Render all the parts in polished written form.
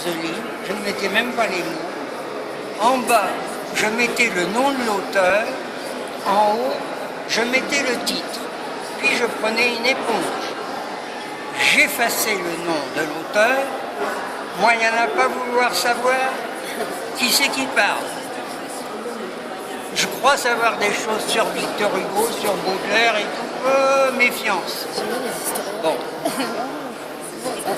ce livre, je ne mettais même pas les mots. En bas, je mettais le nom de l'auteur. En haut, je mettais le titre. Puis je prenais une éponge. J'effaçais le nom de l'auteur. Moi, il n'y en a pas vouloir savoir qui c'est qui parle. Je crois savoir des choses sur Victor Hugo, sur Baudelaire et tout. Méfiance. Bon.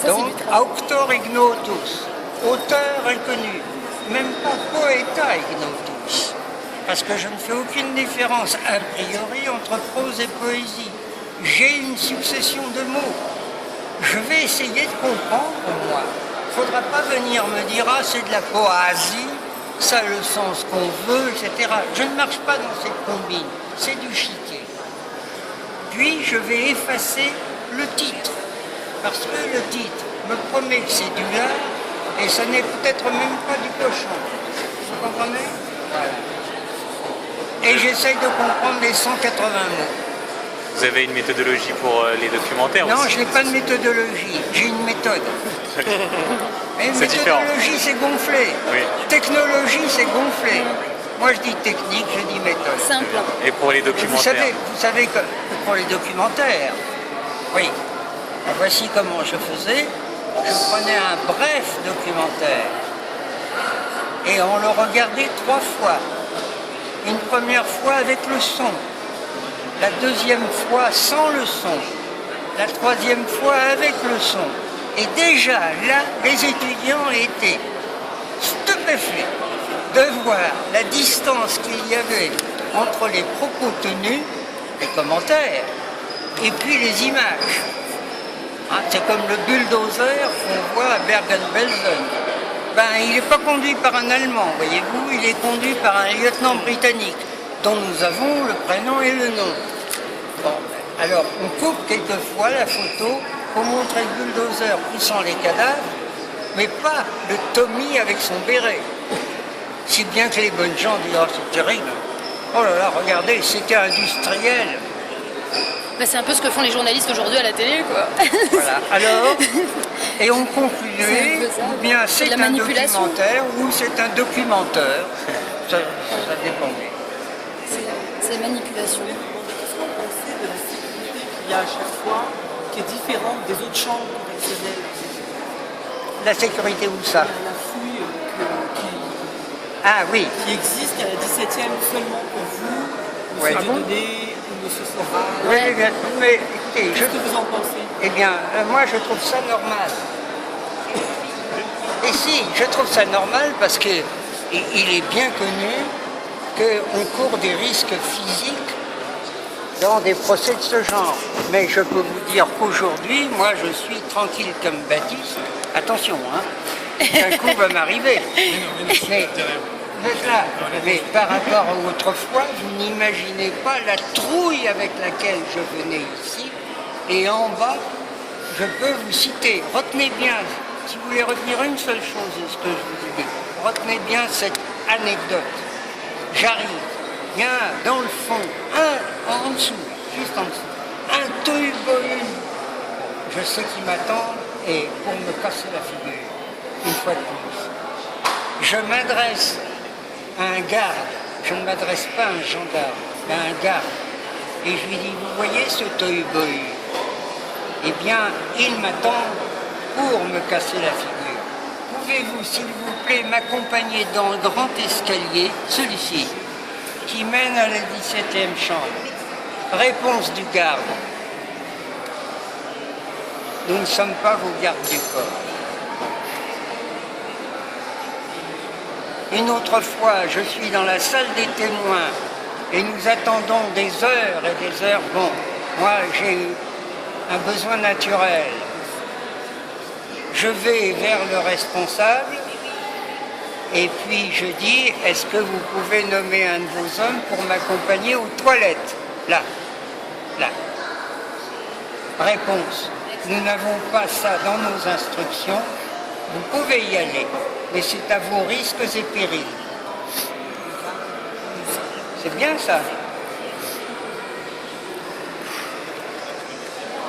Donc, auctor ignotus, auteur inconnu, même pas poeta ignotus, parce que je ne fais aucune différence a priori entre prose et poésie. J'ai une succession de mots. Je vais essayer de comprendre, moi. Il ne faudra pas venir me dire « Ah, c'est de la poésie, ça a le sens qu'on veut, etc. » Je ne marche pas dans cette combine, c'est du chiquet. Puis, je vais effacer le titre. Parce que le titre me promet que c'est du lard et ce n'est peut-être même pas du cochon. Vous comprenez? Voilà. Et j'essaye de comprendre les 180 mots. Vous avez une méthodologie pour les documentaires Non, aussi? je n'ai pas de méthodologie, j'ai une méthode. Et méthodologie, c'est gonflé. Oui. Technologie, c'est gonflé. Moi, je dis technique, je dis méthode. Simple. Et pour les documentaires? Vous savez que pour les documentaires, oui. Voici comment je faisais. Je prenais un bref documentaire et on le regardait 3 fois. Une première fois avec le son, la deuxième fois sans le son, la troisième fois avec le son. Et déjà là, les étudiants étaient stupéfaits de voir la distance qu'il y avait entre les propos tenus, les commentaires, et puis les images. C'est comme le bulldozer qu'on voit à Bergen-Belsen. Ben, il n'est pas conduit par un Allemand, voyez-vous, il est conduit par un lieutenant britannique, dont nous avons le prénom et le nom. Bon, alors on coupe quelquefois la photo pour montrer le bulldozer poussant les cadavres, mais pas le Tommy avec son béret. Si bien que les bonnes gens disent « Oh, c'est terrible, oh là là, regardez, c'était industriel ». Bah, c'est un peu ce que font les journalistes aujourd'hui à la télé, quoi. Voilà. Alors, et on concluait, ou bien c'est un documentaire, ou c'est un documentaire. Ça dépendait. C'est la manipulation. Qu'est-ce qu'on pensait de la sécurité qu'il y a à chaque fois, qui est différente des autres chambres correctionnelles? La sécurité, où ça? La fouille Ah oui. qui existe à la 17e seulement pour vous, Ouais. M. Dieudonné ou M. Sora. Oui, mais écoutez, Qu'est-ce que vous en pensez? eh bien, moi je trouve ça normal. Et si, je trouve ça normal parce que il est bien connu qu'on court des risques physiques dans des procès de ce genre. Mais je peux vous dire qu'aujourd'hui, moi je suis tranquille comme Baptiste. Attention, hein, un coup va m'arriver. Mais par rapport à autrefois, vous n'imaginez pas la trouille avec laquelle je venais ici. Et en bas, je peux vous citer, retenez bien, si vous voulez retenir une seule chose de ce que je vous ai dit, retenez bien cette anecdote. J'arrive, il y a dans le fond, en dessous, juste en dessous, un tohu-bohu. Je sais qui m'attend et pour me casser la figure, une fois de plus. Je m'adresse à un garde, je ne m'adresse pas à un gendarme, mais à un garde. Et je lui dis, vous voyez ce tohu-bohu? Eh bien, il m'attend pour me casser la figure. Pouvez-vous, s'il vous plaît, m'accompagner dans le grand escalier, celui-ci, qui mène à la 17e chambre? Réponse du garde. Nous ne sommes pas vos gardes du corps. Une autre fois, je suis dans la salle des témoins et nous attendons des heures et des heures. Bon, moi j'ai un besoin naturel. Je vais vers le responsable et puis je dis, est-ce que vous pouvez nommer un de vos hommes pour m'accompagner aux toilettes? Là, là. Réponse, nous n'avons pas ça dans nos instructions, vous pouvez y aller, mais c'est à vos risques et périls. C'est bien ça.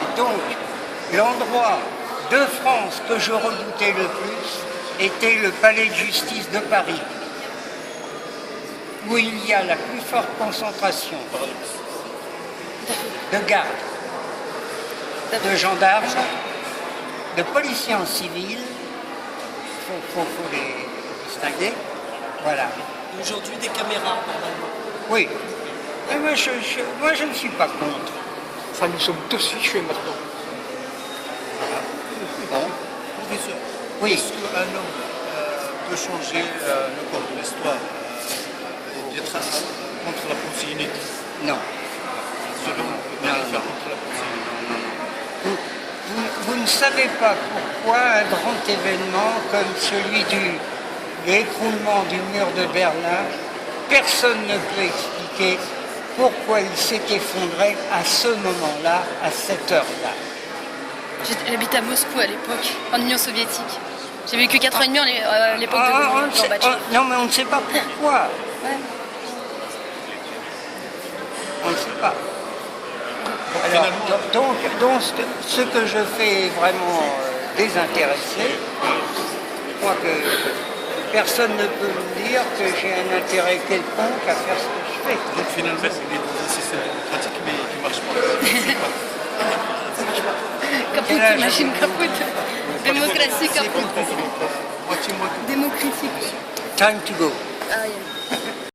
Et donc, l'endroit de France que je redoutais le plus, était le palais de justice de Paris, où il y a la plus forte concentration de gardes, de gendarmes, de policiers en civil, faut les distinguer, voilà. Aujourd'hui, des caméras, normalement. Oui, et moi je ne suis pas contre. Enfin, nous sommes tous fichus maintenant. Bon. Professeur, Oui. est-ce qu'un homme peut changer le cours de l'histoire et d'être contre la pensée unique Non. selon le Non, faire non. contre la pensée unique? Vous ne savez pas pourquoi un grand événement comme celui de l'écroulement du mur de Berlin, personne ne peut expliquer pourquoi il s'est effondré à ce moment-là, à cette heure-là. J'habitais à Moscou à l'époque, en Union soviétique. J'ai vécu 4 ans et demi à l'époque On ne de sait- Gorbatchev. non, mais on ne sait pas pourquoi. Ouais. On ne sait pas. Alors, donc, ce que je fais est vraiment désintéressé. Je crois que personne ne peut me dire que j'ai un intérêt quelconque à faire ce que je fais. Donc finalement, on est dans un système démocratique mais qui ne marche pas. Capote, Quel âge machine avez-vous? capote. Démocratie capote. Moitié-moitié. Démocratique. Time to go. Ah, yeah.